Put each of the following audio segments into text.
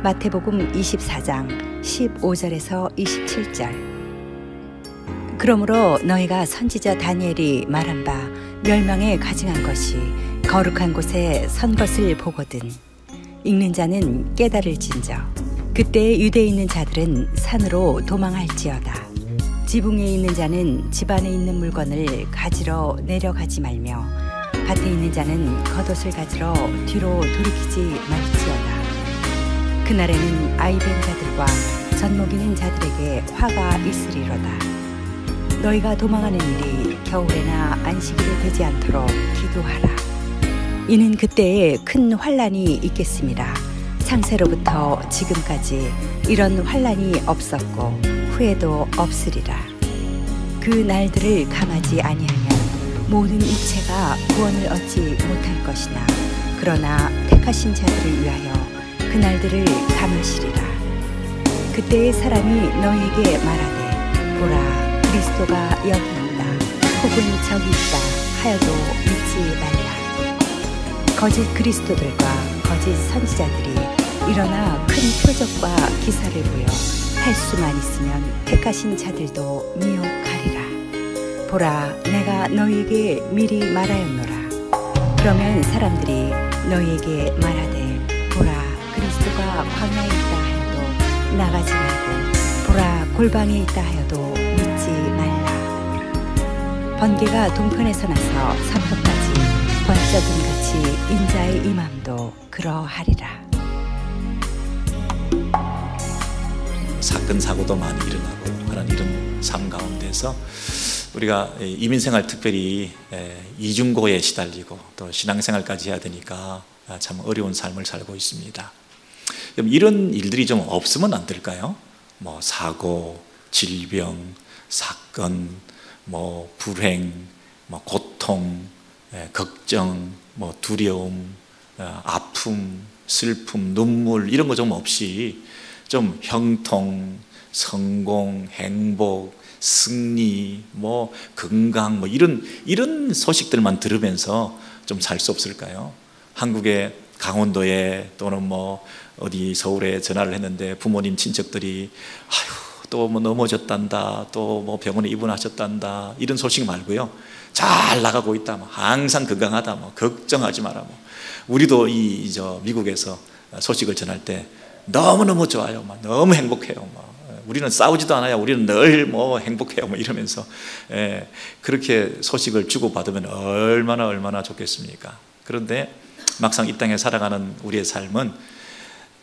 마태복음 24장 15절에서 27절. 그러므로 너희가 선지자 다니엘이 말한 바 멸망에 가증한 것이 거룩한 곳에 선 것을 보거든 읽는 자는 깨달을진저. 그때 유대에 있는 자들은 산으로 도망할지어다. 지붕에 있는 자는 집 안에 있는 물건을 가지러 내려가지 말며 밭에 있는 자는 겉옷을 가지러 뒤로 돌이키지 말지어다. 그날에는 아이 된 자들과 젖 먹이는 자들에게 화가 있으리로다. 너희가 도망하는 일이 겨울에나 안식일에 되지 않도록 기도하라. 이는 그때에 큰 환난이 있겠습니다. 창세로부터 지금까지 이런 환난이 없었고 후에도 없으리라. 그 날들을 감하지 아니하면 모든 육체가 구원을 얻지 못할 것이나 그러나 택하신 자들을 위하여 그 날들을 감으시리라. 그때의 사람이 너희에게 말하되 보라 그리스도가 여기 있다 혹은 저기 있다 하여도 믿지 말라. 거짓 그리스도들과 거짓 선지자들이 일어나 큰 표적과 기사를 보여 할 수만 있으면 택하신 자들도 미혹하리라. 보라 내가 너희에게 미리 말하였노라. 그러면 사람들이 너희에게 말하되 보라 그리스도가 광야에 있다 하여도 나가지 말고 보라 골방에 있다 하여도 믿지 말라. 번개가 동편에서 나서 서편까지 번쩍임 같이 인자의 임함도 그러하리라. 사건 사고도 많이 일어나고 하는 이런 삶 가운데서 우리가 이민생활 특별히 이중고에 시달리고 또 신앙생활까지 해야 되니까 참 어려운 삶을 살고 있습니다. 그럼 이런 일들이 좀 없으면 안 될까요? 뭐 사고, 질병, 사건, 뭐 불행, 뭐 고통, 걱정, 뭐 두려움, 아픔, 슬픔, 눈물 이런 거 좀 없이 좀 형통, 성공, 행복, 승리, 뭐 건강, 뭐 이런 소식들만 들으면서 좀 살 수 없을까요? 한국의 강원도에 또는 뭐 어디 서울에 전화를 했는데 부모님 친척들이 아휴 또 뭐 넘어졌단다, 또 뭐 병원에 입원하셨단다 이런 소식 말고요. 잘 나가고 있다, 뭐 항상 건강하다, 뭐 걱정하지 마라. 뭐 우리도 저 미국에서 소식을 전할 때 너무너무 좋아요. 막 너무 행복해요. 우리는 싸우지도 않아요. 우리는 늘 뭐 행복해요. 뭐 이러면서 그렇게 소식을 주고받으면 얼마나 좋겠습니까? 그런데 막상 이 땅에 살아가는 우리의 삶은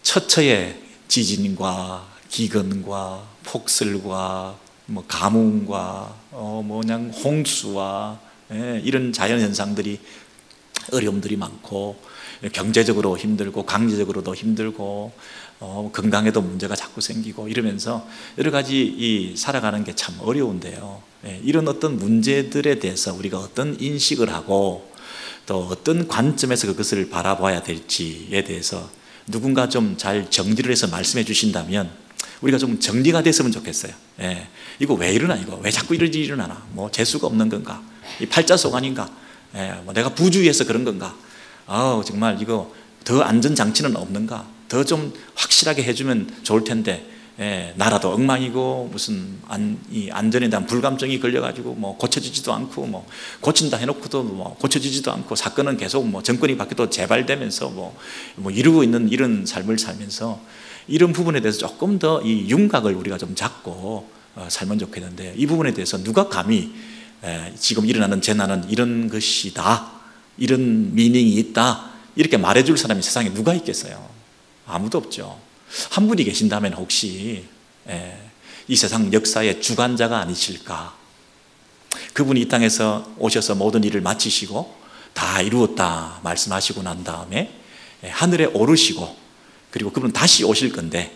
처처의 지진과 기근과 폭설과 뭐 가뭄과 뭐 그냥 홍수와 이런 자연 현상들이 어려움들이 많고 경제적으로 힘들고 강제적으로도 힘들고 건강에도 문제가 자꾸 생기고 이러면서 여러 가지 살아가는 게 참 어려운데요. 이런 어떤 문제들에 대해서 우리가 어떤 인식을 하고 또 어떤 관점에서 그것을 바라봐야 될지에 대해서 누군가 좀 잘 정리를 해서 말씀해 주신다면 우리가 좀 정리가 됐으면 좋겠어요. 이거 왜 이러나, 이거 왜 자꾸 이런 일이 일어나나, 뭐 재수가 없는 건가, 이 팔자속 아닌가, 뭐 내가 부주의해서 그런 건가, 정말 이거 더 안전장치는 없는가, 더 좀 확실하게 해주면 좋을 텐데 나라도 엉망이고 무슨 이 안전에 대한 불감증이 걸려가지고 뭐 고쳐지지도 않고 뭐 고친다 해놓고도 뭐 고쳐지지도 않고 사건은 계속 뭐 정권이 바뀌어도 재발되면서 뭐 이루고 있는 이런 삶을 살면서 이런 부분에 대해서 조금 더 이 윤곽을 우리가 좀 잡고 살면 좋겠는데 이 부분에 대해서 누가 감히 지금 일어나는 재난은 이런 것이다, 이런 미닝이 있다 이렇게 말해줄 사람이 세상에 누가 있겠어요? 아무도 없죠. 한 분이 계신다면 혹시 이 세상 역사의 주관자가 아니실까? 그분이 이 땅에서 오셔서 모든 일을 마치시고 다 이루었다 말씀하시고 난 다음에 하늘에 오르시고 그리고 그분은 다시 오실 건데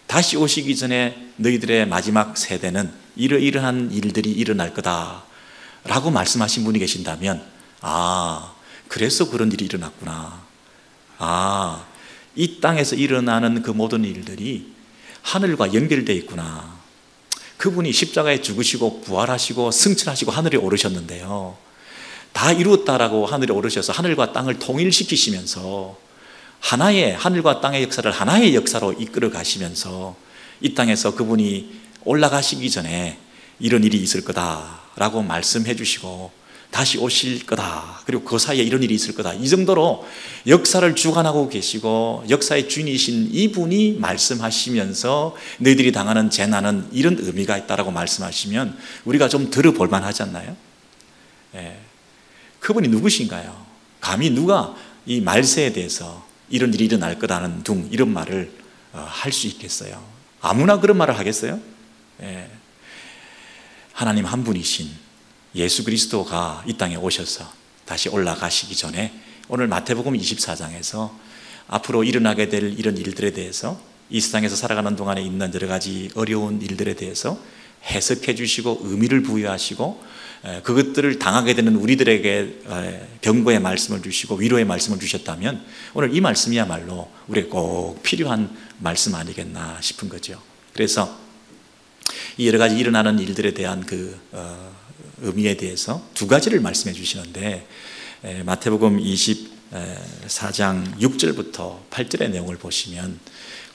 다시 오시기 전에 너희들의 마지막 세대는 이러이러한 일들이 일어날 거다 라고 말씀하신 분이 계신다면 그래서 그런 일이 일어났구나, 이 땅에서 일어나는 그 모든 일들이 하늘과 연결되어 있구나. 그분이 십자가에 죽으시고 부활하시고 승천하시고 하늘에 오르셨는데요, 다 이루었다라고 하늘에 오르셔서 하늘과 땅을 통일시키시면서 하나의 하늘과 땅의 역사를 하나의 역사로 이끌어 가시면서 이 땅에서 그분이 올라가시기 전에 이런 일이 있을 거다라고 말씀해 주시고 다시 오실 거다, 그리고 그 사이에 이런 일이 있을 거다, 이 정도로 역사를 주관하고 계시고 역사의 주인이신 이분이 말씀하시면서 너희들이 당하는 재난은 이런 의미가 있다라고 말씀하시면 우리가 좀 들어볼 만하지 않나요? 그분이 누구신가요? 감히 누가 이 말세에 대해서 이런 일이 일어날 거다는 둥 이런 말을 할 수 있겠어요? 아무나 그런 말을 하겠어요? 하나님 한 분이신 예수 그리스도가 이 땅에 오셔서 다시 올라가시기 전에 오늘 마태복음 24장에서 앞으로 일어나게 될 이런 일들에 대해서 이 세상에서 살아가는 동안에 있는 여러 가지 어려운 일들에 대해서 해석해 주시고 의미를 부여하시고 그것들을 당하게 되는 우리들에게 경고의 말씀을 주시고 위로의 말씀을 주셨다면 오늘 이 말씀이야말로 우리에게 꼭 필요한 말씀 아니겠나 싶은 거죠. 그래서 이 여러 가지 일어나는 일들에 대한 그 의미에 대해서 두 가지를 말씀해 주시는데 마태복음 24장 6절부터 8절의 내용을 보시면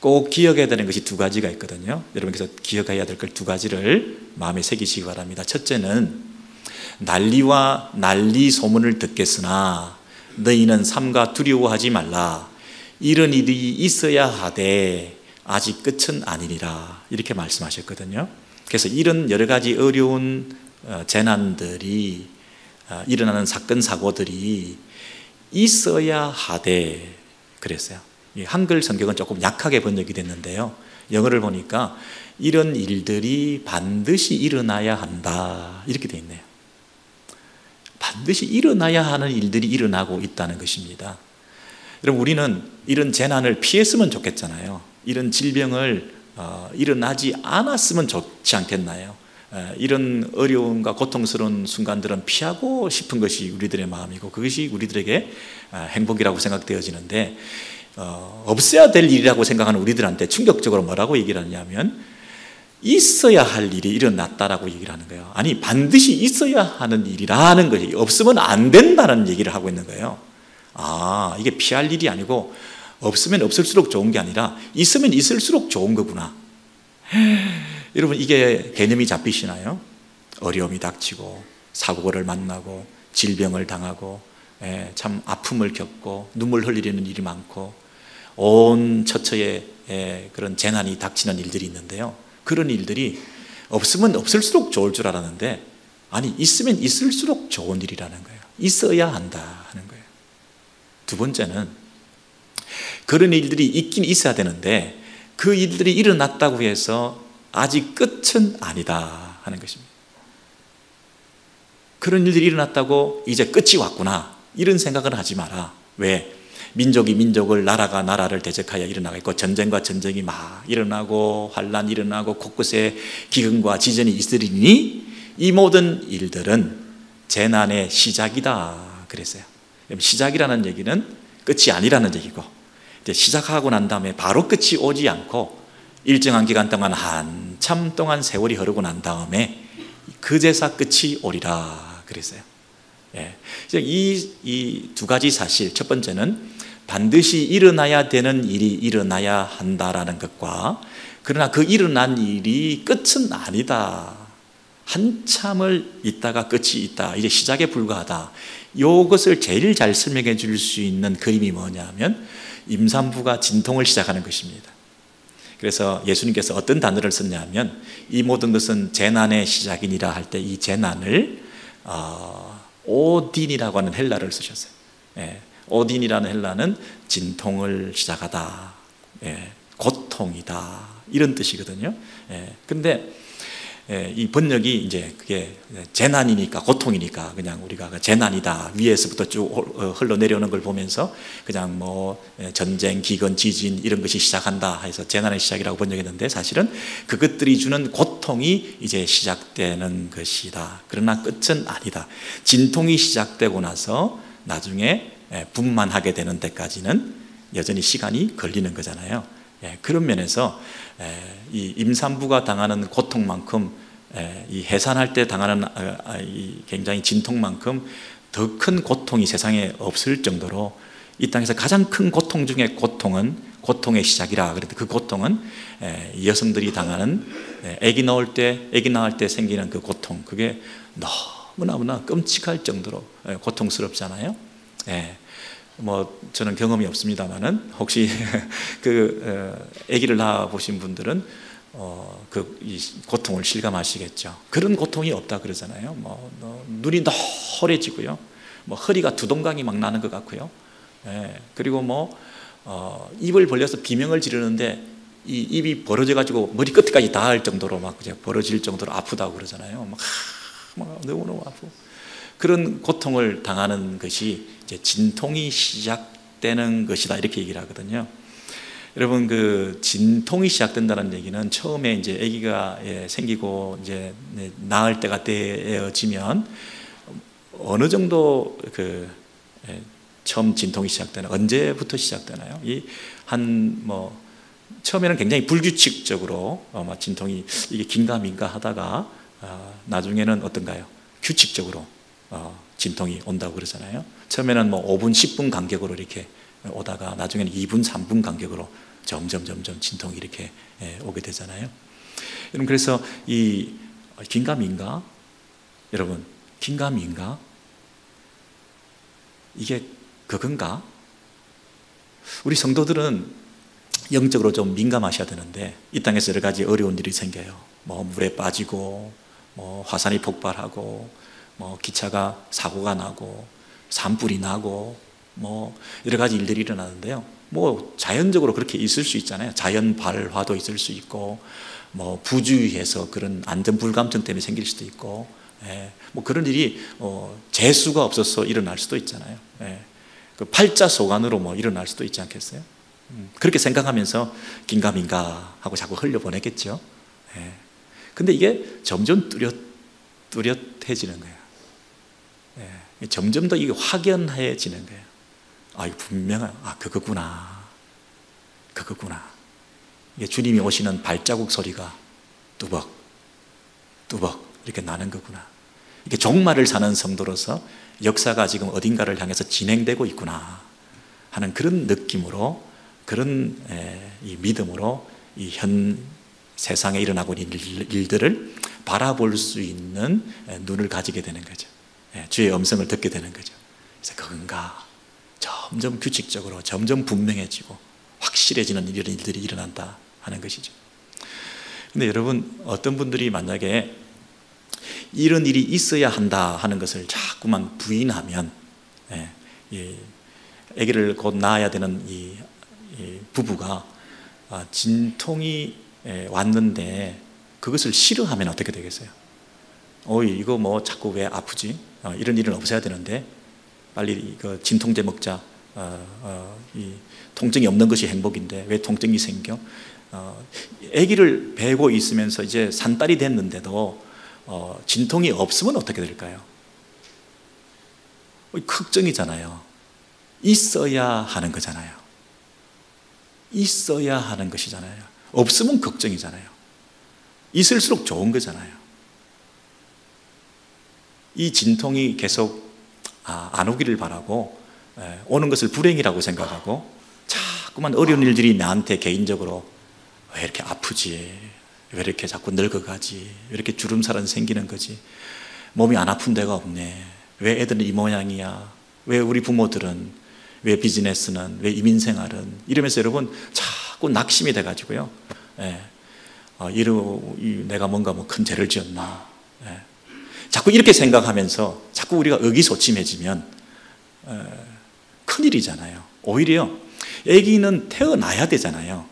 꼭 기억해야 되는 것이 두 가지가 있거든요. 여러분께서 기억해야 될 걸 두 가지를 마음에 새기시기 바랍니다. 첫째는 난리와 난리 소문을 듣겠으나 너희는 삼가 두려워하지 말라. 이런 일이 있어야 하되 아직 끝은 아니니라. 이렇게 말씀하셨거든요. 그래서 이런 여러 가지 어려운 재난들이 일어나는 사건 사고들이 있어야 하되 그랬어요. 한글 성경은 조금 약하게 번역이 됐는데요, 영어를 보니까 이런 일들이 반드시 일어나야 한다 이렇게 돼 있네요. 반드시 일어나야 하는 일들이 일어나고 있다는 것입니다. 여러분, 우리는 이런 재난을 피했으면 좋겠잖아요. 이런 질병을 일어나지 않았으면 좋지 않겠나요? 이런 어려움과 고통스러운 순간들은 피하고 싶은 것이 우리들의 마음이고 그것이 우리들에게 행복이라고 생각되어지는데 없어야 될 일이라고 생각하는 우리들한테 충격적으로 뭐라고 얘기를 하냐면 있어야 할 일이 일어났다라고 얘기를 하는 거예요. 아니, 반드시 있어야 하는 일이라는 것이 없으면 안 된다는 얘기를 하고 있는 거예요. 이게 피할 일이 아니고 없으면 없을수록 좋은 게 아니라 있으면 있을수록 좋은 거구나. 여러분, 이게 개념이 잡히시나요? 어려움이 닥치고 사고를 만나고 질병을 당하고 참 아픔을 겪고 눈물 흘리는 일이 많고 온 처처에 그런 재난이 닥치는 일들이 있는데요, 그런 일들이 없으면 없을수록 좋을 줄 알았는데 아니, 있으면 있을수록 좋은 일이라는 거예요. 있어야 한다 하는 거예요. 두 번째는 그런 일들이 있긴 있어야 되는데 그 일들이 일어났다고 해서 아직 끝은 아니다 하는 것입니다. 그런 일들이 일어났다고 이제 끝이 왔구나 이런 생각은 하지 마라. 왜? 민족이 민족을, 나라가 나라를 대적하여 일어나고 있고 전쟁과 전쟁이 막 일어나고 환란이 일어나고 곳곳에 기근과 지전이 있으리니 이 모든 일들은 재난의 시작이다 그랬어요. 시작이라는 얘기는 끝이 아니라는 얘기고 이제 시작하고 난 다음에 바로 끝이 오지 않고 일정한 기간 동안 한참 동안 세월이 흐르고 난 다음에 그제서 끝이 오리라 그랬어요. 이 두 가지 사실, 첫 번째는 반드시 일어나야 되는 일이 일어나야 한다라는 것과 그러나 그 일어난 일이 끝은 아니다, 한참을 있다가 끝이 있다, 이제 시작에 불과하다, 이것을 제일 잘 설명해 줄 수 있는 그림이 뭐냐면 임산부가 진통을 시작하는 것입니다. 그래서 예수님께서 어떤 단어를 썼냐면 이 모든 것은 재난의 시작이니라 할 때 이 재난을 오딘이라고 하는 헬라를 쓰셨어요. 오딘이라는 헬라는 진통을 시작하다, 고통이다 이런 뜻이거든요. 그런데 이 번역이 이제 그게 재난이니까, 고통이니까 그냥 우리가 재난이다 위에서부터 쭉 흘러내려오는 걸 보면서 그냥 뭐 전쟁, 기근, 지진 이런 것이 시작한다 해서 재난의 시작이라고 번역했는데 사실은 그것들이 주는 고통이 이제 시작되는 것이다. 그러나 끝은 아니다. 진통이 시작되고 나서 나중에 분만하게 되는 데까지는 여전히 시간이 걸리는 거잖아요. 그런 면에서 이 임산부가 당하는 고통만큼 이 해산할 때 당하는 이 굉장히 진통만큼 더 큰 고통이 세상에 없을 정도로 이 땅에서 가장 큰 고통 중에 고통은 고통의 시작이라. 그런데 그 고통은 여성들이 당하는 아기 낳을 때 생기는 그 고통, 그게 너무나 끔찍할 정도로 고통스럽잖아요. 뭐 저는 경험이 없습니다만은 혹시 아기를 낳아 보신 분들은 이 고통을 실감하시겠죠. 그런 고통이 없다 그러잖아요. 눈이 노래지고요, 허리가 두동강이 막 나는 것 같고요. 그리고 입을 벌려서 비명을 지르는데 이 입이 벌어져 가지고 머리 끝까지 닿을 정도로 막 벌어질 정도로 아프다고 그러잖아요. 막 너무너무 아프고 그런 고통을 당하는 것이 이제 진통이 시작되는 것이다, 이렇게 얘기를 하거든요. 여러분, 그 진통이 시작된다는 얘기는 처음에 이제 아기가 생기고 이제 낳을 때가 되어지면 어느 정도 처음 진통이 시작되나, 언제부터 시작되나요? 처음에는 굉장히 불규칙적으로 진통이 이게 긴가민가 하다가 나중에는 어떤가요? 규칙적으로 진통이 온다고 그러잖아요. 처음에는 5분, 10분 간격으로 이렇게 오다가 나중에는 2분, 3분 간격으로 점점 진통이 이렇게 오게 되잖아요. 여러분, 그래서 이 긴가민가, 여러분, 긴가민가, 이게 그건가? 우리 성도들은 영적으로 좀 민감하셔야 되는데 이 땅에서 여러 가지 어려운 일이 생겨요. 물에 빠지고 화산이 폭발하고 기차가 사고가 나고 산불이 나고 여러 가지 일들이 일어나는데요. 자연적으로 그렇게 있을 수 있잖아요. 자연 발화도 있을 수 있고 부주의해서 그런 안전 불감증 때문에 생길 수도 있고 그런 일이 재수가 없어서 일어날 수도 있잖아요. 그 팔자소관으로 일어날 수도 있지 않겠어요? 그렇게 생각하면서 긴가민가 하고 자꾸 흘려보내겠죠. 근데 이게 점점 뚜렷해지는 거예요. 점점 더 이게 확연해지는 거예요. 분명한, 그거구나. 이게 주님이 오시는 발자국 소리가 뚜벅 이렇게 나는 거구나. 이게 종말을 사는 성도로서 역사가 지금 어딘가를 향해서 진행되고 있구나 하는 그런 느낌으로, 그런 이 믿음으로 이 현 세상에 일어나고 있는 일들을 바라볼 수 있는 눈을 가지게 되는 거죠. 주의 음성을 듣게 되는 거죠. 그래서 그건가, 점점 규칙적으로 점점 분명해지고 확실해지는 이런 일들이 일어난다 하는 것이죠. 근데 여러분, 어떤 분들이 만약에 이런 일이 있어야 한다 하는 것을 자꾸만 부인하면, 아기를 곧 낳아야 되는 이 부부가 진통이 왔는데 그것을 싫어하면 어떻게 되겠어요? 이거 자꾸 왜 아프지? 이런 일은 없어야 되는데 빨리 진통제 먹자. 이 통증이 없는 것이 행복인데 왜 통증이 생겨? 아기를 베고 있으면서 이제 산딸이 됐는데도 진통이 없으면 어떻게 될까요? 걱정이잖아요. 있어야 하는 거잖아요. 있어야 하는 것이잖아요. 없으면 걱정이잖아요. 있을수록 좋은 거잖아요. 이 진통이 계속 안 오기를 바라고 오는 것을 불행이라고 생각하고 자꾸만 어려운 일들이 나한테 개인적으로 왜 이렇게 아프지? 왜 이렇게 자꾸 늙어가지? 왜 이렇게 주름살은 생기는 거지? 몸이 안 아픈 데가 없네. 왜 애들은 이 모양이야? 왜 우리 부모들은? 왜 비즈니스는? 왜 이민생활은? 이러면서 여러분 자꾸 낙심이 돼가지고요. 내가 뭔가 큰 죄를 지었나? 자꾸 이렇게 생각하면서 자꾸 우리가 의기소침해지면 큰일이잖아요. 오히려 아기는 태어나야 되잖아요.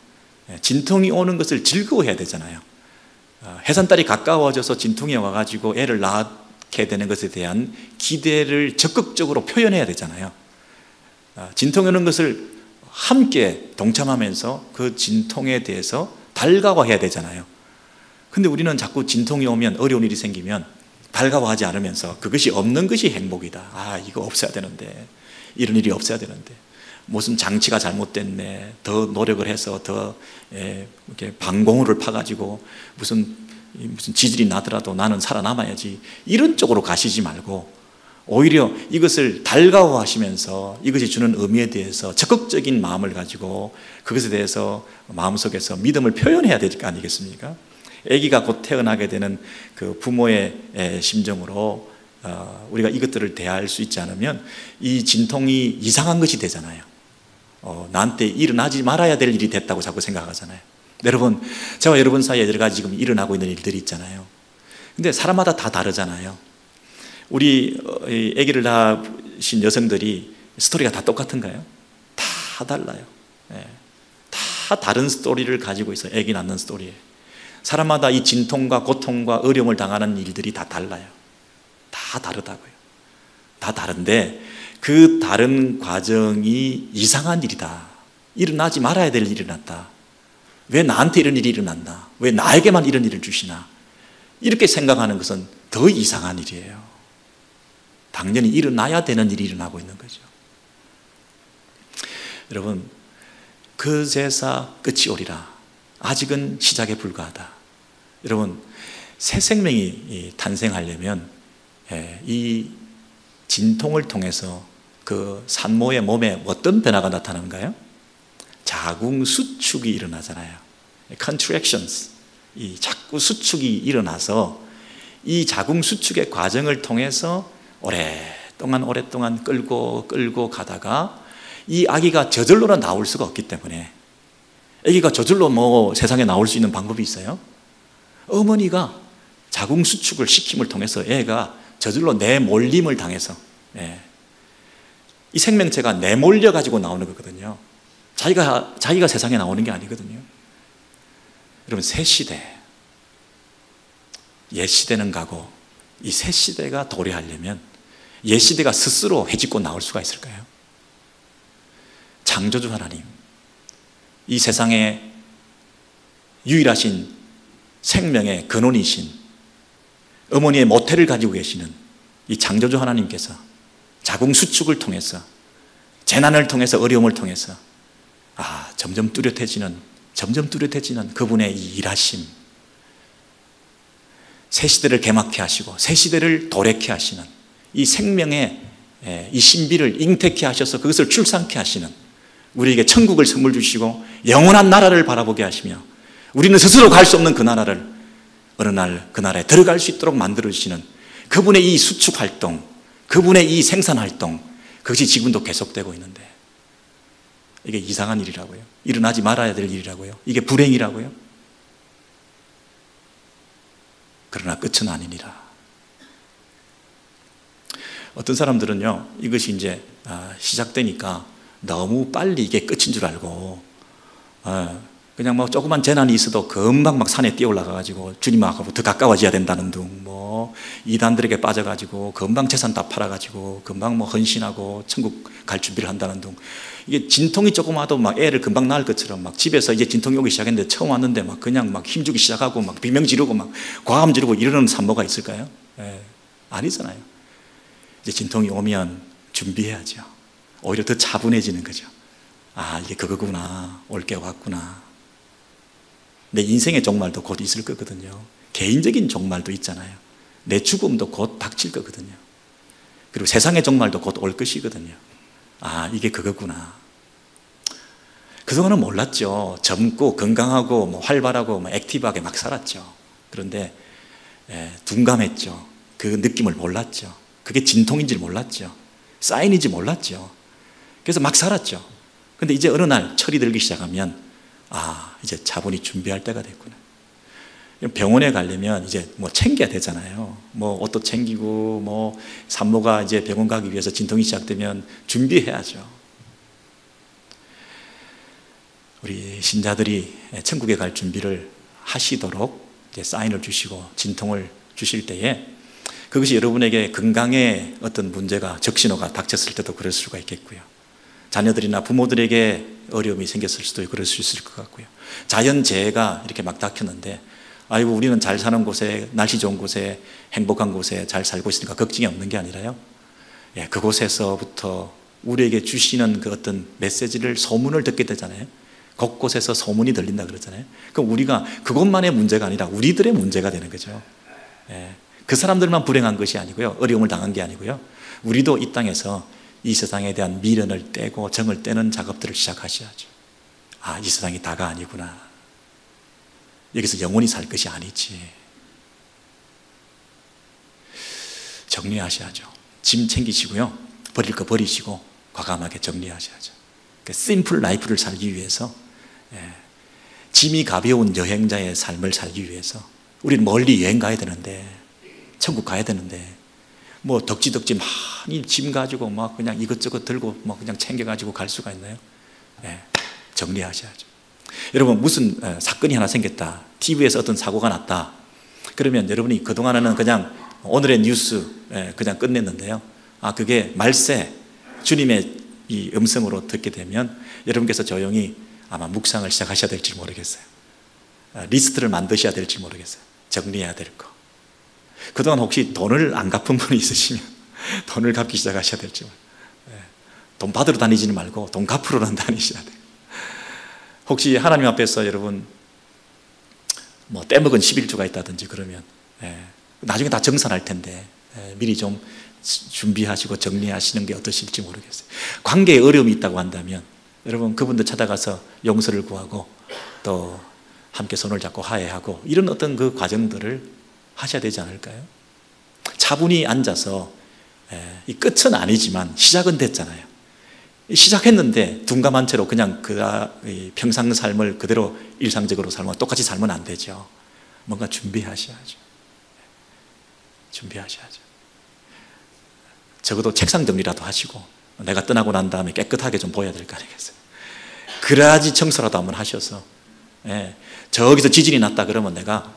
진통이 오는 것을 즐거워해야 되잖아요. 해산달이 가까워져서 진통이 와가지고 애를 낳게 되는 것에 대한 기대를 적극적으로 표현해야 되잖아요. 진통이 오는 것을 함께 동참하면서 그 진통에 대해서 달가워해야 되잖아요. 근데 우리는 자꾸 진통이 오면, 어려운 일이 생기면 달가워하지 않으면서 그것이 없는 것이 행복이다. 이거 없어야 되는데, 이런 일이 없어야 되는데, 무슨 장치가 잘못됐네, 더 노력을 해서 더 이렇게 방공호를 파가지고 무슨 지질이 나더라도 나는 살아남아야지, 이런 쪽으로 가시지 말고 오히려 이것을 달가워하시면서 이것이 주는 의미에 대해서 적극적인 마음을 가지고 그것에 대해서 마음속에서 믿음을 표현해야 될 거 아니겠습니까? 아기가 곧 태어나게 되는 그 부모의 심정으로 우리가 이것들을 대할 수 있지 않으면 이 진통이 이상한 것이 되잖아요. 나한테 일어나지 말아야 될 일이 됐다고 자꾸 생각하잖아요. 여러분, 저와 여러분 사이에 여러 가지 지금 일어나고 있는 일들이 있잖아요. 근데 사람마다 다 다르잖아요. 우리 아기를 낳으신 여성들이 스토리가 다 똑같은가요? 다 달라요. 다 다른 스토리를 가지고 있어요. 아기 낳는 스토리에. 사람마다 이 진통과 고통과 어려움을 당하는 일들이 다 달라요. 다 다르다고요. 다 다른데 그 다른 과정이 이상한 일이다. 일어나지 말아야 될 일이 일어났다. 왜 나한테 이런 일이 일어났나? 왜 나에게만 이런 일을 주시나? 이렇게 생각하는 것은 더 이상한 일이에요. 당연히 일어나야 되는 일이 일어나고 있는 거죠. 여러분, 그제사 끝이 오리라. 아직은 시작에 불과하다. 여러분, 새 생명이 탄생하려면 이 진통을 통해서 그 산모의 몸에 어떤 변화가 나타나는가요? 자궁 수축이 일어나잖아요. contractions. 이 자꾸 수축이 일어나서 이 자궁 수축의 과정을 통해서 오랫동안 끌고 가다가 이 아기가 저절로 나올 수가 없기 때문에, 아기가 저절로 세상에 나올 수 있는 방법이 있어요? 어머니가 자궁 수축을 시킴을 통해서 애가 저절로 내몰림을 당해서 이 생명체가 내몰려 가지고 나오는 거거든요. 자기가 세상에 나오는 게 아니거든요. 여러분, 새 시대, 옛 시대는 가고 이 새 시대가 도래하려면 옛 시대가 스스로 해집고 나올 수가 있을까요? 창조주 하나님, 이 세상에 유일하신 생명의 근원이신 어머니의 모태를 가지고 계시는 이 창조주 하나님께서 자궁 수축을 통해서, 재난을 통해서, 어려움을 통해서 점점 뚜렷해지는 그분의 이 일하심, 새 시대를 개막케 하시고 새 시대를 도래케 하시는 이 생명의 이 신비를 잉태케 하셔서 그것을 출산케 하시는, 우리에게 천국을 선물 주시고 영원한 나라를 바라보게 하시며 우리는 스스로 갈 수 없는 그 나라를 어느 날 그 나라에 들어갈 수 있도록 만들어주시는 그분의 이 수축 활동, 그분의 이 생산 활동, 그것이 지금도 계속되고 있는데 이게 이상한 일이라고요? 일어나지 말아야 될 일이라고요? 이게 불행이라고요? 그러나 끝은 아니니라. 어떤 사람들은요, 이것이 이제 시작되니까 너무 빨리 이게 끝인 줄 알고 그냥 조그만 재난이 있어도 금방 산에 뛰어올라가가지고 주님하고 더 가까워져야 된다는 둥, 이단들에게 빠져가지고 금방 재산 다 팔아가지고 금방 헌신하고 천국 갈 준비를 한다는 둥. 이게 진통이 조금 와도 애를 금방 낳을 것처럼 집에서 이제 진통이 오기 시작했는데 처음 왔는데 그냥 힘주기 시작하고 비명 지르고 과음 지르고 이러는 산모가 있을까요? 아니잖아요. 이제 진통이 오면 준비해야죠. 오히려 더 차분해지는 거죠. 이게 그거구나. 올 게 왔구나. 내 인생의 종말도 곧 있을 거거든요. 개인적인 종말도 있잖아요. 내 죽음도 곧 닥칠 거거든요. 그리고 세상의 종말도 곧 올 것이거든요. 이게 그거구나. 그동안은 몰랐죠. 젊고 건강하고 활발하고 액티브하게 막 살았죠. 그런데 둔감했죠. 그 느낌을 몰랐죠. 그게 진통인지 몰랐죠. 사인인지 몰랐죠. 그래서 막 살았죠. 근데 이제 어느 날 철이 들기 시작하면 이제 차분히 준비할 때가 됐구나. 병원에 가려면 이제 챙겨야 되잖아요. 옷도 챙기고 산모가 이제 병원 가기 위해서 진통이 시작되면 준비해야죠. 우리 신자들이 천국에 갈 준비를 하시도록 이제 사인을 주시고 진통을 주실 때에 그것이 여러분에게 건강에 어떤 문제가 적신호가 닥쳤을 때도 그럴 수가 있겠고요. 자녀들이나 부모들에게 어려움이 생겼을 수도 그럴 수 있을 것 같고요. 자연재해가 이렇게 막 닥쳤는데 우리는 잘 사는 곳에, 날씨 좋은 곳에, 행복한 곳에 잘 살고 있으니까 걱정이 없는 게 아니라요, 그곳에서부터 우리에게 주시는 그 어떤 메시지를, 소문을 듣게 되잖아요. 곳곳에서 소문이 들린다 그러잖아요. 그럼 우리가 그것만의 문제가 아니라 우리들의 문제가 되는 거죠. 그 사람들만 불행한 것이 아니고요, 어려움을 당한 게 아니고요, 우리도 이 땅에서 이 세상에 대한 미련을 떼고 정을 떼는 작업들을 시작하셔야죠. 아, 이 세상이 다가 아니구나. 여기서 영원히 살 것이 아니지. 정리하셔야죠. 짐 챙기시고요, 버릴 거 버리시고 과감하게 정리하셔야죠. 심플 라이프를 살기 위해서, 짐이 가벼운 여행자의 삶을 살기 위해서 우리는 멀리 여행 가야 되는데, 천국 가야 되는데, 뭐 덕지덕지 많이 짐 가지고 막 그냥 이것저것 들고 뭐 그냥 챙겨가지고 갈 수가 있나요? 정리하셔야죠. 여러분, 무슨 사건이 하나 생겼다, TV에서 어떤 사고가 났다, 그러면 여러분이 그동안에는 그냥 오늘의 뉴스 그냥 끝냈는데요, 그게 말세 주님의 이 음성으로 듣게 되면 여러분께서 조용히 아마 묵상을 시작하셔야 될지 모르겠어요. 리스트를 만드셔야 될지 모르겠어요. 정리해야 될 거. 그동안 혹시 돈을 안 갚은 분이 있으시면 돈을 갚기 시작하셔야 될지 모르겠어요. 돈 받으러 다니지는 말고 돈 갚으러는 다니셔야 돼요. 혹시 하나님 앞에서 여러분 뭐 떼먹은 11조가 있다든지 그러면 나중에 다 정산할 텐데 미리 좀 준비하시고 정리하시는 게 어떠실지 모르겠어요. 관계에 어려움이 있다고 한다면 여러분, 그분들 찾아가서 용서를 구하고 또 함께 손을 잡고 화해하고 이런 어떤 그 과정들을 하셔야 되지 않을까요? 차분히 앉아서, 이 끝은 아니지만 시작은 됐잖아요. 시작했는데 둔감한 채로 그냥 평상 삶을 그대로 일상적으로 살면, 똑같이 살면 안 되죠. 뭔가 준비하셔야죠. 준비하셔야죠. 적어도 책상 정리라도 하시고 내가 떠나고 난 다음에 깨끗하게 좀 보여야 될 거 아니겠어요? 그래야지 청소라도 한번 하셔서, 저기서 지진이 났다 그러면 내가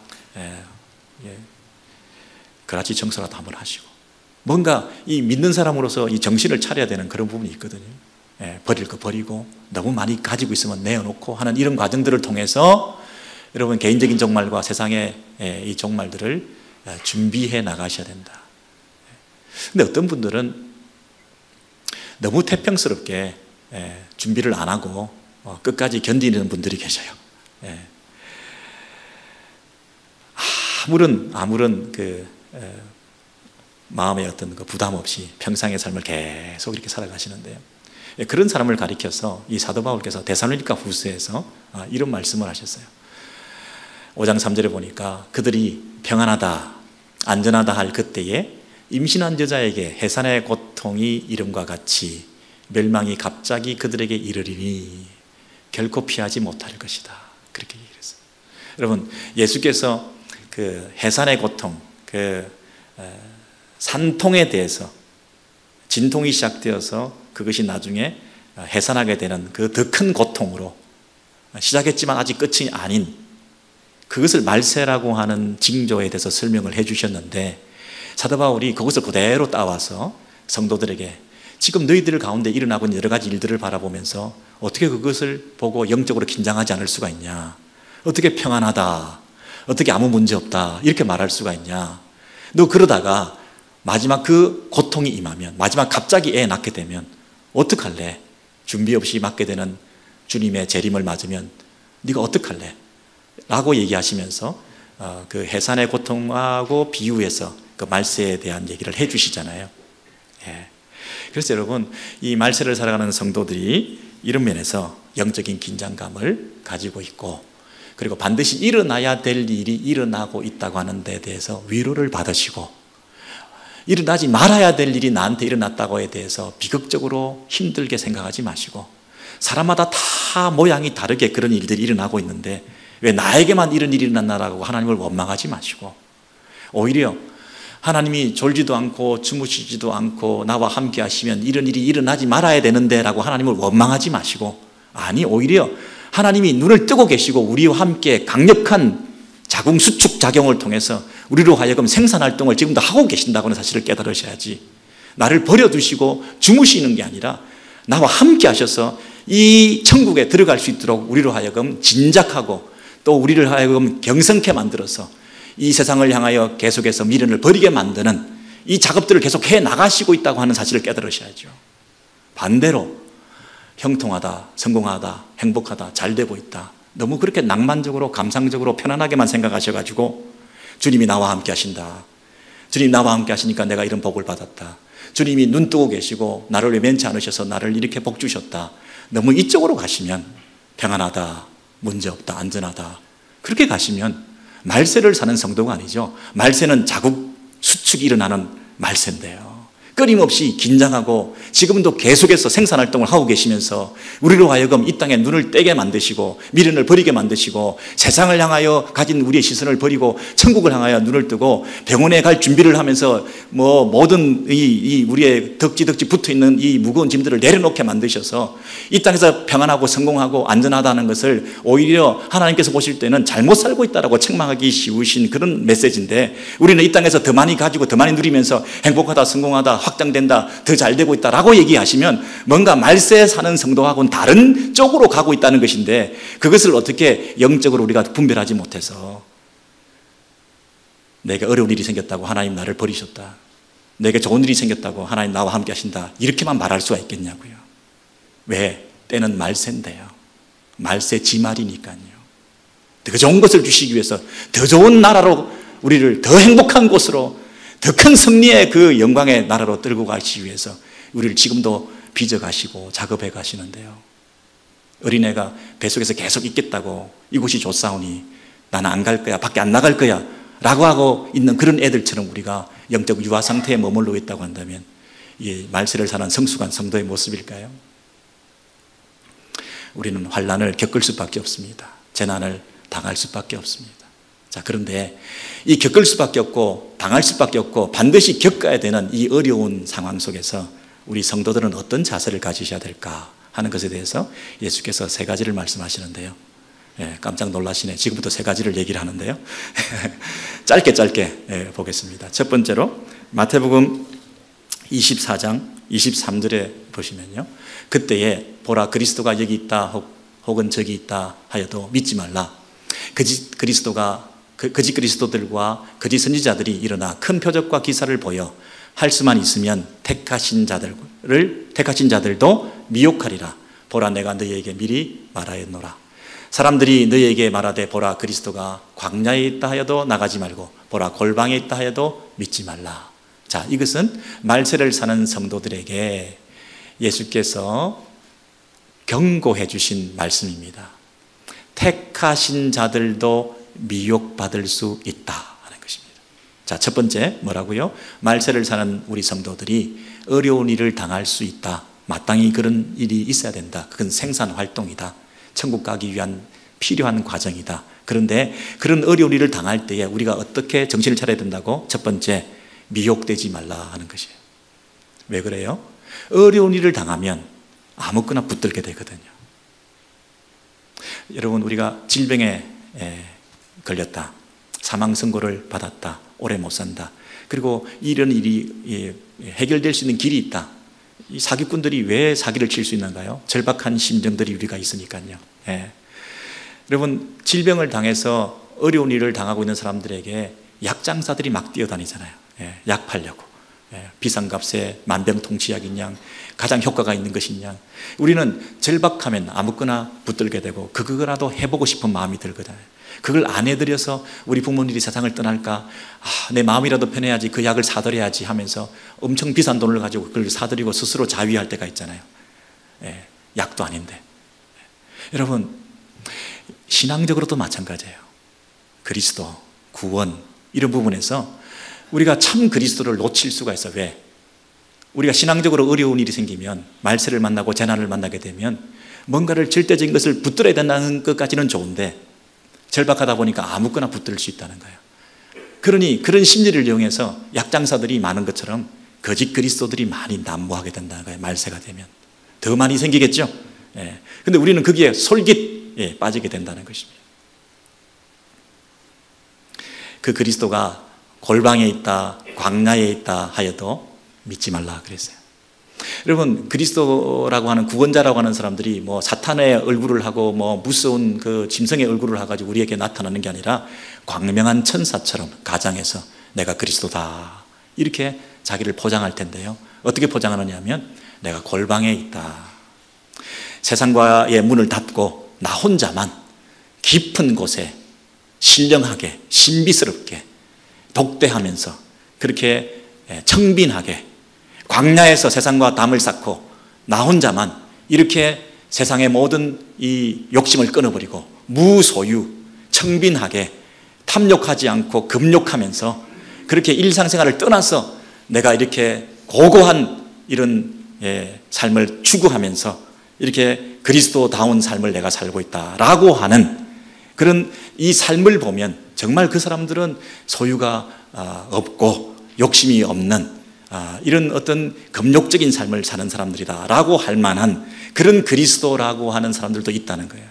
그라지 청소라도 한번 하시고, 뭔가 이 믿는 사람으로서 이 정신을 차려야 되는 그런 부분이 있거든요. 버릴 거 버리고 너무 많이 가지고 있으면 내어놓고 하는 이런 과정들을 통해서 여러분, 개인적인 종말과 세상의 이 종말들을 준비해 나가셔야 된다. 근데 어떤 분들은 너무 태평스럽게 준비를 안 하고 끝까지 견디는 분들이 계셔요. 아무런 마음의 어떤 그 부담 없이 평상의 삶을 계속 이렇게 살아가시는데요, 그런 사람을 가리켜서 이 사도 바울께서 데살로니가 후서에서 이런 말씀을 하셨어요. 5장 3절에 보니까 그들이 평안하다, 안전하다 할 그때에 임신한 여자에게 해산의 고통이 이름과 같이 멸망이 갑자기 그들에게 이르리니 결코 피하지 못할 것이다. 그렇게 얘기했어요. 여러분, 예수께서 그 해산의 고통, 산통에 대해서, 진통이 시작되어서 그것이 나중에 해산하게 되는 그 더 큰 고통으로 시작했지만 아직 끝이 아닌 그것을 말세라고 하는 징조에 대해서 설명을 해 주셨는데, 사도 바울이 그것을 그대로 따와서 성도들에게 지금 너희들 가운데 일어나고 있는 여러 가지 일들을 바라보면서 어떻게 그것을 보고 영적으로 긴장하지 않을 수가 있냐, 어떻게 평안하다, 어떻게 아무 문제 없다 이렇게 말할 수가 있냐, 너 그러다가 마지막 그 고통이 임하면, 마지막 갑자기 애 낳게 되면 어떡할래? 준비 없이 맞게 되는 주님의 재림을 맞으면 네가 어떡할래? 라고 얘기하시면서 그 해산의 고통하고 비유해서 그 말세에 대한 얘기를 해 주시잖아요. 그래서 여러분, 이 말세를 살아가는 성도들이 이런 면에서 영적인 긴장감을 가지고 있고, 그리고 반드시 일어나야 될 일이 일어나고 있다고 하는 데 대해서 위로를 받으시고, 일어나지 말아야 될 일이 나한테 일어났다고에 대해서 비극적으로 힘들게 생각하지 마시고, 사람마다 다 모양이 다르게 그런 일들이 일어나고 있는데 왜 나에게만 이런 일이 일어났나라고 하나님을 원망하지 마시고, 오히려 하나님이 졸지도 않고 주무시지도 않고 나와 함께 하시면 이런 일이 일어나지 말아야 되는데 라고 하나님을 원망하지 마시고, 아니 오히려 하나님이 눈을 뜨고 계시고 우리와 함께 강력한 자궁수축 작용을 통해서 우리로 하여금 생산활동을 지금도 하고 계신다고 하는 사실을 깨달으셔야지, 나를 버려두시고 주무시는 게 아니라 나와 함께 하셔서 이 천국에 들어갈 수 있도록 우리로 하여금 진작하고 또 우리를 하여금 경성케 만들어서 이 세상을 향하여 계속해서 미련을 버리게 만드는 이 작업들을 계속 해 나가시고 있다고 하는 사실을 깨달으셔야죠. 반대로 형통하다, 성공하다, 행복하다, 잘 되고 있다, 너무 그렇게 낭만적으로 감상적으로 편안하게만 생각하셔가지고 주님이 나와 함께 하신다, 주님 나와 함께 하시니까 내가 이런 복을 받았다. 주님이 눈 뜨고 계시고 나를 외면치 않으셔서 나를 이렇게 복 주셨다. 너무 이쪽으로 가시면 평안하다, 문제없다, 안전하다, 그렇게 가시면 말세를 사는 성도가 아니죠. 말세는 자국 수축이 일어나는 말세인데요. 끊임없이 긴장하고 지금도 계속해서 생산활동을 하고 계시면서 우리로 하여금 이 땅에 눈을 떼게 만드시고 미련을 버리게 만드시고 세상을 향하여 가진 우리의 시선을 버리고 천국을 향하여 눈을 뜨고 병원에 갈 준비를 하면서 모든 이 우리의 덕지 붙어있는 이 무거운 짐들을 내려놓게 만드셔서 이 땅에서 평안하고 성공하고 안전하다는 것을 오히려 하나님께서 보실 때는 잘못 살고 있다라고 책망하기 쉬우신 그런 메시지인데, 우리는 이 땅에서 더 많이 가지고 더 많이 누리면서 행복하다, 성공하다, 확장된다, 더 잘 되고 있다라고 얘기하시면 뭔가 말세에 사는 성도하고는 다른 쪽으로 가고 있다는 것인데, 그것을 어떻게 영적으로 우리가 분별하지 못해서 내게 어려운 일이 생겼다고 하나님 나를 버리셨다, 내게 좋은 일이 생겼다고 하나님 나와 함께 하신다, 이렇게만 말할 수가 있겠냐고요. 왜? 때는 말세인데요. 말세 지말이니까요. 더 좋은 것을 주시기 위해서 더 좋은 나라로, 우리를 더 행복한 곳으로, 더 큰 승리의 그 영광의 나라로 끌고 가시기 위해서 우리를 지금도 빚어가시고 작업해 가시는데요. 어린애가 뱃속에서 계속 있겠다고 이곳이 좋사오니 나는 안 갈 거야, 밖에 안 나갈 거야 라고 하고 있는 그런 애들처럼 우리가 영적 유아 상태에 머물러 있다고 한다면 이게 말세를 사는 성숙한 성도의 모습일까요? 우리는 환난을 겪을 수밖에 없습니다. 재난을 당할 수밖에 없습니다. 자, 그런데 이 겪을 수밖에 없고 당할 수밖에 없고 반드시 겪어야 되는 이 어려운 상황 속에서 우리 성도들은 어떤 자세를 가지셔야 될까 하는 것에 대해서 예수께서 3가지를 말씀하시는데요. 깜짝 놀라시네. 지금부터 3가지를 얘기를 하는데요. 짧게 보겠습니다. 첫 번째로 마태복음 24장 23절에 보시면요, 그때에 보라 그리스도가 여기 있다 혹은 저기 있다 하여도 믿지 말라. 거짓 그리스도들과 거짓 선지자들이 일어나 큰 표적과 기사를 보여 할 수만 있으면 택하신 자들도 미혹하리라. 보라 내가 너희에게 미리 말하였노라. 사람들이 너희에게 말하되 보라 그리스도가 광야에 있다 하여도 나가지 말고 보라 골방에 있다 하여도 믿지 말라. 자, 이것은 말세를 사는 성도들에게 예수께서 경고해 주신 말씀입니다. 택하신 자들도 미혹받을 수 있다 하는 것입니다. 자, 첫 번째 뭐라고요? 말세를 사는 우리 성도들이 어려운 일을 당할 수 있다. 마땅히 그런 일이 있어야 된다. 그건 생산활동이다. 천국 가기 위한 필요한 과정이다. 그런데 그런 어려운 일을 당할 때에 우리가 어떻게 정신을 차려야 된다고? 첫 번째, 미혹되지 말라 하는 것이에요. 왜 그래요? 어려운 일을 당하면 아무거나 붙들게 되거든요. 여러분, 우리가 질병에 걸렸다, 사망 선고를 받았다, 오래 못 산다, 그리고 이런 일이 해결될 수 있는 길이 있다. 이 사기꾼들이 왜 사기를 칠 수 있는가요? 절박한 심정들이 우리가 있으니까요. 여러분, 질병을 당해서 어려운 일을 당하고 있는 사람들에게 약장사들이 막 뛰어다니잖아요. 약 팔려고. 비싼 값에 만병통치약인 양, 가장 효과가 있는 것인 양. 우리는 절박하면 아무거나 붙들게 되고 그거라도 해보고 싶은 마음이 들거든요. 그걸 안 해드려서 우리 부모님이 세상을 떠날까, 내 마음이라도 편해야지, 그 약을 사드려야지 하면서 엄청 비싼 돈을 가지고 그걸 사드리고 스스로 자위할 때가 있잖아요. 약도 아닌데. 여러분, 신앙적으로도 마찬가지예요. 그리스도, 구원, 이런 부분에서 우리가 참 그리스도를 놓칠 수가 있어요. 왜? 우리가 신앙적으로 어려운 일이 생기면, 말세를 만나고 재난을 만나게 되면 뭔가를 절대적인 것을 붙들어야 된다는 것까지는 좋은데 절박하다 보니까 아무거나 붙들 수 있다는 거예요. 그러니 그런 심리를 이용해서 약장사들이 많은 것처럼 거짓 그리스도들이 많이 난무하게 된다는 거예요. 말세가 되면 더 많이 생기겠죠. 그런데 우리는 거기에 솔깃 빠지게 된다는 것입니다. 그 그리스도가 골방에 있다, 광야에 있다 하여도 믿지 말라 그랬어요. 여러분, 그리스도라고 하는 구원자라고 하는 사람들이 뭐 사탄의 얼굴을 하고 뭐 무서운 그 짐승의 얼굴을 해가지고 우리에게 나타나는 게 아니라 광명한 천사처럼 가장해서 내가 그리스도다 이렇게 자기를 포장할 텐데요. 어떻게 포장하느냐 하면 내가 골방에 있다. 세상과의 문을 닫고 나 혼자만 깊은 곳에 신령하게 신비스럽게 독대하면서 그렇게 청빈하게 광야에서 세상과 담을 쌓고 나 혼자만 이렇게 세상의 모든 이 욕심을 끊어버리고 무소유 청빈하게 탐욕하지 않고 금욕하면서 그렇게 일상생활을 떠나서 내가 이렇게 고고한 이런 삶을 추구하면서 이렇게 그리스도다운 삶을 내가 살고 있다라고 하는 그런 이 삶을 보면 정말 그 사람들은 소유가 없고 욕심이 없는 이런 어떤 금욕적인 삶을 사는 사람들이다라고 할 만한 그런 그리스도라고 하는 사람들도 있다는 거예요.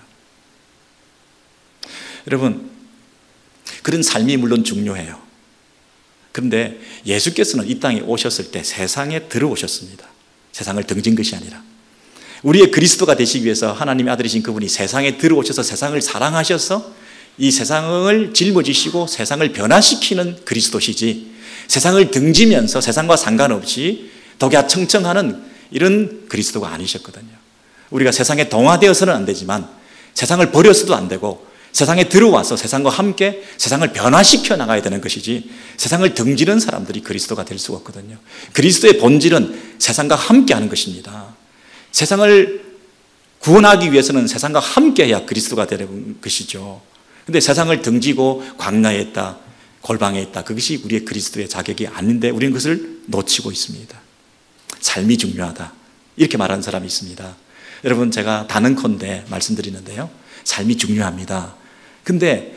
여러분, 그런 삶이 물론 중요해요. 그런데 예수께서는 이 땅에 오셨을 때 세상에 들어오셨습니다. 세상을 등진 것이 아니라 우리의 그리스도가 되시기 위해서 하나님의 아들이신 그분이 세상에 들어오셔서 세상을 사랑하셔서 이 세상을 짊어지시고 세상을 변화시키는 그리스도시지, 세상을 등지면서 세상과 상관없이 독야청청하는 이런 그리스도가 아니셨거든요. 우리가 세상에 동화되어서는 안 되지만 세상을 버려서도 안 되고 세상에 들어와서 세상과 함께 세상을 변화시켜 나가야 되는 것이지, 세상을 등지는 사람들이 그리스도가 될 수가 없거든요. 그리스도의 본질은 세상과 함께 하는 것입니다. 세상을 구원하기 위해서는 세상과 함께 해야 그리스도가 되는 것이죠. 근데 세상을 등지고 광야에 있다, 골방에 있다, 그것이 우리의 그리스도의 자격이 아닌데 우리는 그것을 놓치고 있습니다. 삶이 중요하다, 이렇게 말하는 사람이 있습니다. 여러분, 제가 단언컨대 말씀드리는데요, 삶이 중요합니다. 근데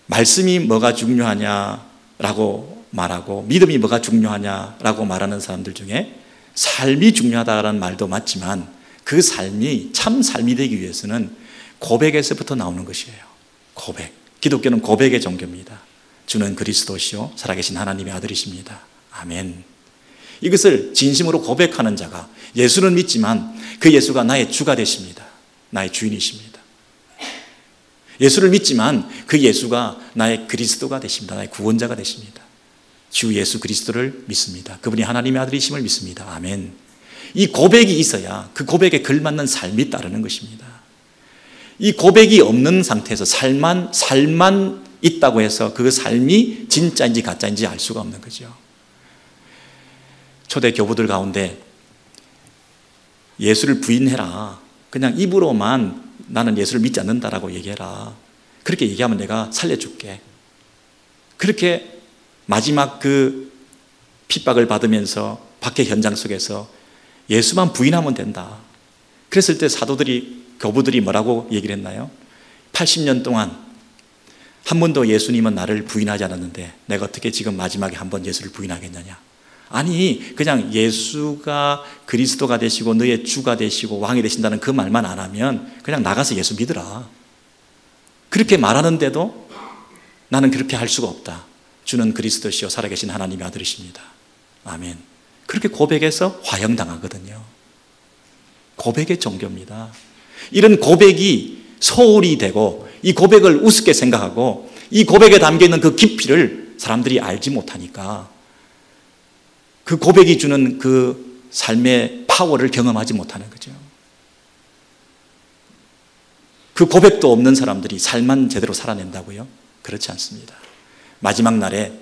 말씀이 뭐가 중요하냐라고 말하고 믿음이 뭐가 중요하냐라고 말하는 사람들 중에 삶이 중요하다라는 말도 맞지만 그 삶이 참 삶이 되기 위해서는 고백에서부터 나오는 것이에요. 고백. 기독교는 고백의 종교입니다. 주는 그리스도시요 살아계신 하나님의 아들이십니다. 아멘. 이것을 진심으로 고백하는 자가, 예수는 믿지만 그 예수가 나의 주가 되십니다. 나의 주인이십니다. 예수를 믿지만 그 예수가 나의 그리스도가 되십니다. 나의 구원자가 되십니다. 주 예수 그리스도를 믿습니다. 그분이 하나님의 아들이심을 믿습니다. 아멘. 이 고백이 있어야 그 고백에 걸맞는 삶이 따르는 것입니다. 이 고백이 없는 상태에서 삶만 있다고 해서 그 삶이 진짜인지 가짜인지 알 수가 없는 거죠. 초대 교부들 가운데 예수를 부인해라, 그냥 입으로만 나는 예수를 믿지 않는다라고 얘기해라, 그렇게 얘기하면 내가 살려줄게, 그렇게 마지막 그 핍박을 받으면서 박해 현장 속에서 예수만 부인하면 된다. 그랬을 때 교부들이 뭐라고 얘기를 했나요? 80년 동안 한 번도 예수님은 나를 부인하지 않았는데 내가 어떻게 지금 마지막에 한 번 예수를 부인하겠느냐. 아니, 그냥 예수가 그리스도가 되시고 너의 주가 되시고 왕이 되신다는 그 말만 안 하면 그냥 나가서 예수 믿으라. 그렇게 말하는데도 나는 그렇게 할 수가 없다. 주는 그리스도시요 살아계신 하나님의 아들이십니다. 아멘. 그렇게 고백해서 화형당하거든요. 고백의 종교입니다. 이런 고백이 소홀히 되고 이 고백을 우습게 생각하고 이 고백에 담겨있는 그 깊이를 사람들이 알지 못하니까 그 고백이 주는 그 삶의 파워를 경험하지 못하는 거죠. 그 고백도 없는 사람들이 삶만 제대로 살아낸다고요? 그렇지 않습니다. 마지막 날에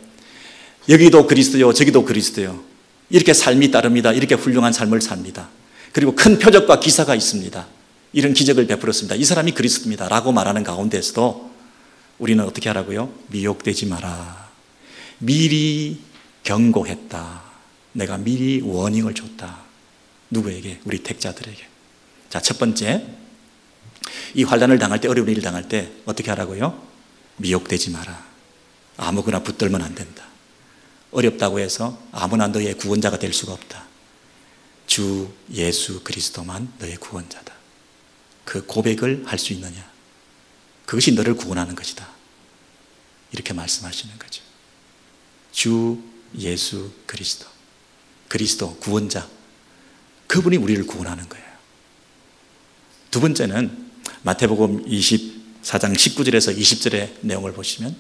여기도 그리스도요 저기도 그리스도요, 이렇게 삶이 따릅니다. 이렇게 훌륭한 삶을 삽니다. 그리고 큰 표적과 기사가 있습니다. 이런 기적을 베풀었습니다. 이 사람이 그리스도입니다 라고 말하는 가운데서도 우리는 어떻게 하라고요? 미혹되지 마라. 미리 경고했다. 내가 미리 워닝을 줬다. 누구에게? 우리 택자들에게. 자, 첫 번째, 이 환난을 당할 때, 어려운 일을 당할 때 어떻게 하라고요? 미혹되지 마라. 아무거나 붙들면 안 된다. 어렵다고 해서 아무나 너의 구원자가 될 수가 없다. 주 예수 그리스도만 너의 구원자다. 그 고백을 할 수 있느냐? 그것이 너를 구원하는 것이다. 이렇게 말씀하시는 거죠. 주 예수 그리스도, 그리스도 구원자, 그분이 우리를 구원하는 거예요. 두 번째는 마태복음 24장 19절에서 20절의 내용을 보시면,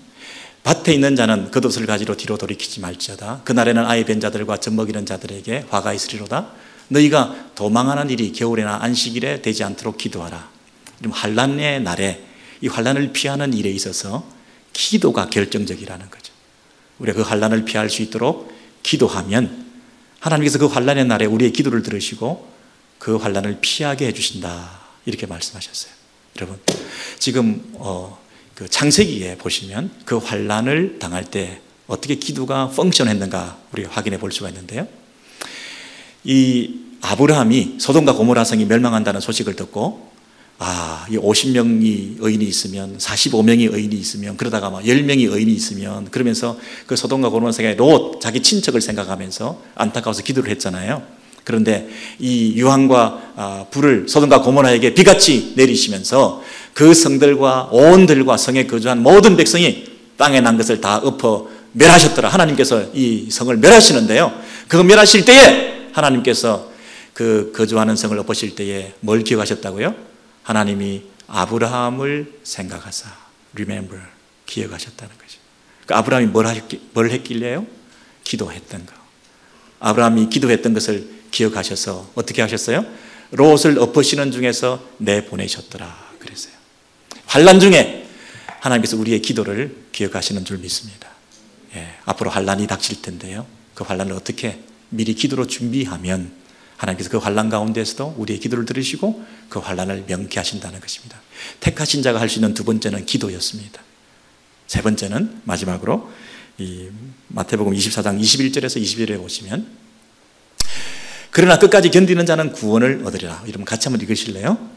밭에 있는 자는 겉옷을 가지러 뒤로 돌이키지 말지어다. 그날에는 아이 뵌 자들과 젖먹이는 자들에게 화가 있으리로다. 너희가 도망하는 일이 겨울이나 안식일에 되지 않도록 기도하라. 환난의 날에 이 환난을 피하는 일에 있어서 기도가 결정적이라는 거죠. 우리가 그 환난을 피할 수 있도록 기도하면 하나님께서 그 환난의 날에 우리의 기도를 들으시고 그 환난을 피하게 해주신다, 이렇게 말씀하셨어요. 여러분, 지금 그 창세기에 보시면 그 환난을 당할 때 어떻게 기도가 펑션했는가 우리가 확인해 볼 수가 있는데요. 이 아브라함이 소돔과 고모라 성이 멸망한다는 소식을 듣고 이 50명이 의인이 있으면 45명이 의인이 있으면 그러다가 막 10명이 의인이 있으면 그러면서 그 소돔과 고모라 성의 롯 자기 친척을 생각하면서 안타까워서 기도를 했잖아요. 그런데 이 유황과 불을 소돔과 고모라에게 비같이 내리시면서 그 성들과 온 들과 성에 거주한 모든 백성이 땅에 난 것을 다 엎어 멸하셨더라. 하나님께서 이 성을 멸하시는데요, 그 멸하실 때에 하나님께서 그 거주하는 성을 엎으실 때에 뭘 기억하셨다고요? 하나님이 아브라함을 생각하사 remember, 기억하셨다는 거죠. 그 아브라함이 뭘 했길래요? 기도했던 거. 아브라함이 기도했던 것을 기억하셔서 어떻게 하셨어요? 롯을 엎으시는 중에서 내보내셨더라 그랬어요. 환난 중에 하나님께서 우리의 기도를 기억하시는 줄 믿습니다. 앞으로 환난이 닥칠 텐데요, 그 환난을 어떻게 미리 기도로 준비하면 하나님께서 그 환난 가운데서도 우리의 기도를 들으시고 그 환난을 명쾌하신다는 것입니다. 택하신 자가 할 수 있는 두 번째는 기도였습니다. 세 번째는 마지막으로 이 마태복음 24장 21절에서 22절에 보시면, 그러나 끝까지 견디는 자는 구원을 얻으리라. 여러분 같이 한번 읽으실래요?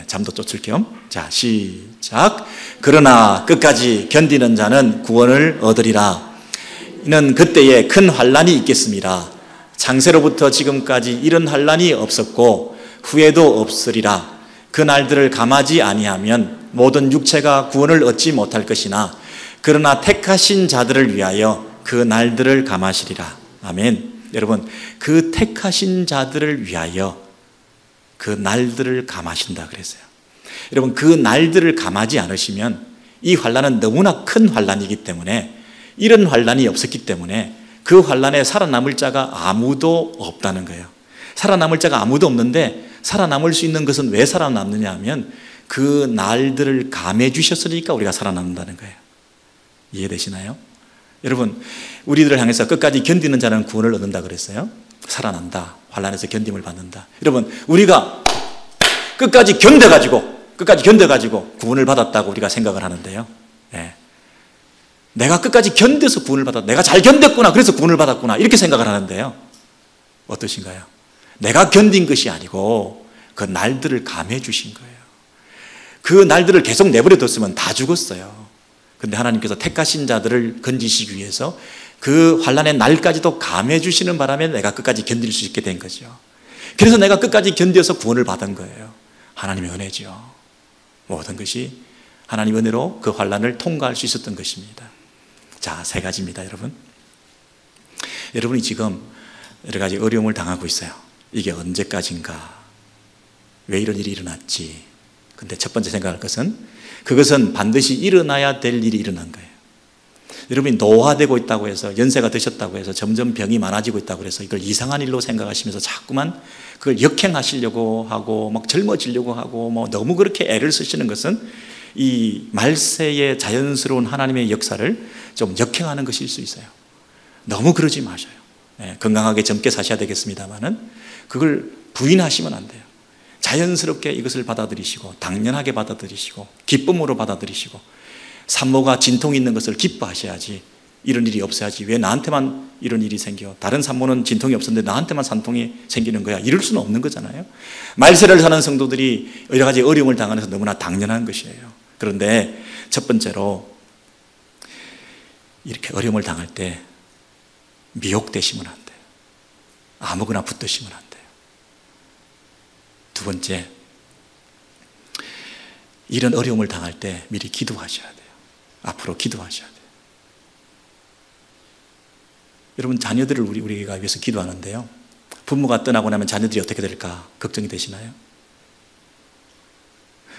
잠도 쫓을 겸. 자, 시작. 그러나 끝까지 견디는 자는 구원을 얻으리라. 이는 그때에 큰 환난이 있겠습니다. 창세로부터 지금까지 이런 환난이 없었고 후에도 없으리라. 그 날들을 감하지 아니하면 모든 육체가 구원을 얻지 못할 것이나 그러나 택하신 자들을 위하여 그 날들을 감하시리라. 아멘. 여러분, 그 택하신 자들을 위하여 그 날들을 감하신다 그랬어요. 여러분, 그 날들을 감하지 않으시면 이 환난은 너무나 큰 환난이기 때문에, 이런 환난이 없었기 때문에 그 환난에 살아남을 자가 아무도 없다는 거예요. 살아남을 자가 아무도 없는데 살아남을 수 있는 것은 왜 살아남느냐 하면 그 날들을 감해 주셨으니까 우리가 살아남는다는 거예요. 이해되시나요? 여러분, 우리들을 향해서 끝까지 견디는 자는 구원을 얻는다 그랬어요. 살아난다, 환난에서 견딤을 받는다. 여러분, 우리가 끝까지 견뎌가지고 구원을 받았다고 우리가 생각을 하는데요, 내가 끝까지 견뎌서 구원을 받았다, 내가 잘 견뎠구나, 그래서 구원을 받았구나, 이렇게 생각을 하는데요, 어떠신가요? 내가 견딘 것이 아니고 그 날들을 감해 주신 거예요. 그 날들을 계속 내버려 뒀으면 다 죽었어요. 그런데 하나님께서 택하신 자들을 건지시기 위해서 그 환난의 날까지도 감해 주시는 바람에 내가 끝까지 견딜 수 있게 된 거죠. 그래서 내가 끝까지 견뎌서 구원을 받은 거예요. 하나님의 은혜죠. 모든 것이 하나님의 은혜로 그 환난을 통과할 수 있었던 것입니다. 자, 세 가지입니다, 여러분. 여러분이 지금 여러 가지 어려움을 당하고 있어요. 이게 언제까지인가? 왜 이런 일이 일어났지? 근데 첫 번째 생각할 것은, 그것은 반드시 일어나야 될 일이 일어난 거예요. 여러분이 노화되고 있다고 해서, 연세가 드셨다고 해서 점점 병이 많아지고 있다고 해서 이걸 이상한 일로 생각하시면서 자꾸만 그걸 역행하시려고 하고 막 젊어지려고 하고 뭐 너무 그렇게 애를 쓰시는 것은 이 말세의 자연스러운 하나님의 역사를 좀 역행하는 것일 수 있어요. 너무 그러지 마셔요. 건강하게 젊게 사셔야 되겠습니다만은 그걸 부인하시면 안 돼요. 자연스럽게 이것을 받아들이시고 당연하게 받아들이시고 기쁨으로 받아들이시고, 산모가 진통이 있는 것을 기뻐하셔야지, 이런 일이 없어야지, 왜 나한테만 이런 일이 생겨, 다른 산모는 진통이 없었는데 나한테만 산통이 생기는 거야, 이럴 수는 없는 거잖아요. 말세를 사는 성도들이 여러 가지 어려움을 당하는 것은 너무나 당연한 것이에요. 그런데 첫 번째로, 이렇게 어려움을 당할 때 미혹되시면 안 돼요. 아무거나 붙드시면 안 돼요. 두 번째, 이런 어려움을 당할 때 미리 기도하셔야 돼요. 앞으로 기도하셔야 돼요. 여러분, 자녀들을 우리가 위해서 기도하는데요, 부모가 떠나고 나면 자녀들이 어떻게 될까 걱정이 되시나요?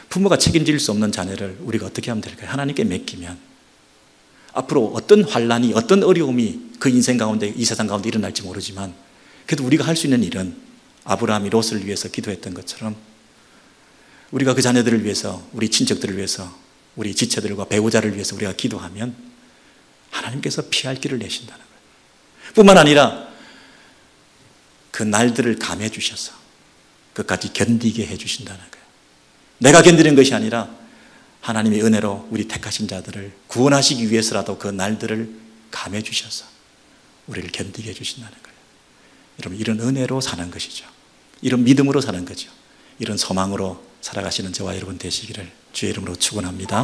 부모가 책임질 수 없는 자녀를 우리가 어떻게 하면 될까요? 하나님께 맡기면 앞으로 어떤 환난이, 어떤 어려움이 그 인생 가운데, 이 세상 가운데 일어날지 모르지만, 그래도 우리가 할 수 있는 일은 아브라함이 롯을 위해서 기도했던 것처럼 우리가 그 자녀들을 위해서, 우리 친척들을 위해서, 우리 지체들과 배우자를 위해서 우리가 기도하면 하나님께서 피할 길을 내신다는 거예요. 뿐만 아니라 그 날들을 감해 주셔서 끝까지 견디게 해주신다는 거예요. 내가 견디는 것이 아니라 하나님의 은혜로 우리 택하신 자들을 구원하시기 위해서라도 그 날들을 감해 주셔서 우리를 견디게 해주신다는 거예요. 여러분, 이런 은혜로 사는 것이죠. 이런 믿음으로 사는 거죠. 이런 소망으로 살아가시는 저와 여러분 되시기를 주의 이름으로 축원합니다.